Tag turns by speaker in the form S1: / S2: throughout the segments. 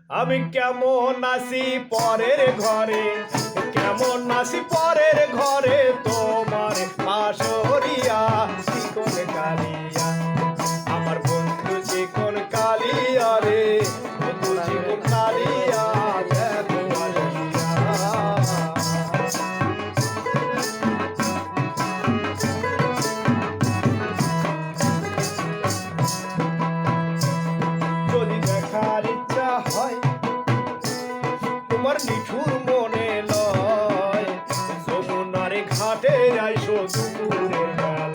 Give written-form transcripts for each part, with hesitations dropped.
S1: আমি কেমন আসি পরের ঘরে, কেমন আসি পরের ঘরে, তোমার পাশরিয়া চিকন কালিয়া, আমার বন্ধু চিকন কালিয়া রে, বন্ধু চিকন কালিয়া দেখো আসিয়া। যদি দেখার ইচ্ছা হয় তোমার নিঠুর মনে লয়, যমুনার ঘাটে আইসো দুপুরের বেলায়।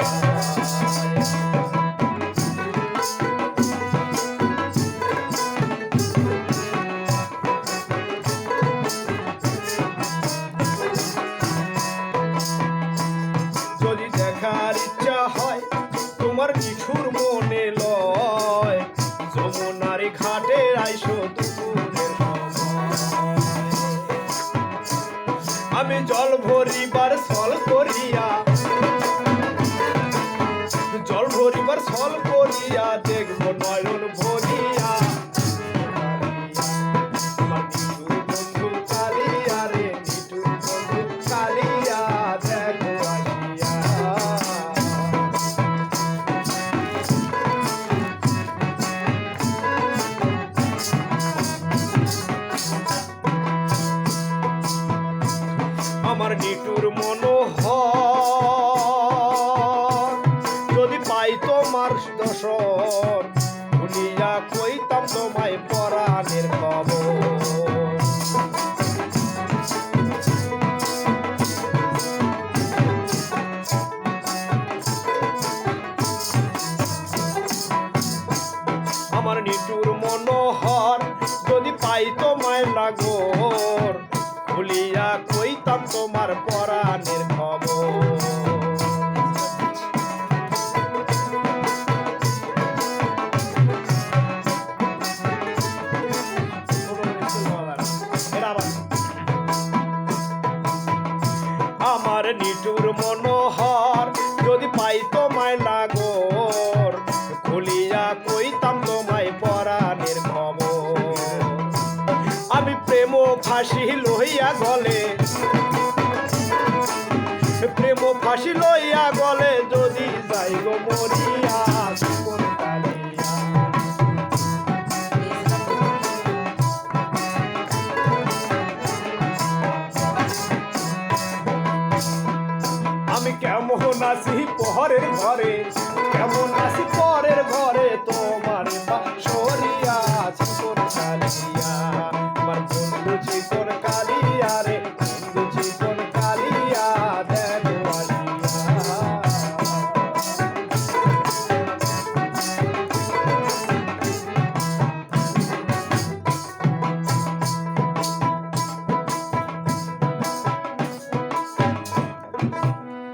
S1: যদি দেখার ইচ্ছা হয় তোমার নিঠুর মনে লয়, যমুনার ঘাটে আইসো দুপুরের সময়। আমি জল ভরিবার ছল করিয়া, জল ভরিবার ছল করিয়া, দেখবো নয়ন ভরিয়া আমার নিঠুর বন্ধু কালিয়া রে, নিঠুর বন্ধু কালিয়া দেখো আসিয়া। আমার নিটুর মনোহর যদি পাই তোমার দর্শন, ভুলিয়া কইতাম তোমায় পরাণের খবর। আমার নিটুর মনোহর যদি পাই তোমায় লাগর, ভুলিয়া কইতাম তোমার পরাণের খবর। আমার নিটুর মনোহর যদি পাই তোমায় লাগর, ভুলিয়া কইতাম তোমায় পরাণের খবর। আমি প্রেম ফাঁসি লইয়া গলে, প্রেম ফাঁসি লইয়া গলে, যদি যাই গো মরিয়া চিকন কালিয়া। আমি কেমন আছি পরের ঘরে, কেমন আছি পরের ঘরে, তোমার পাশরিয়া চিকন কালিয়া।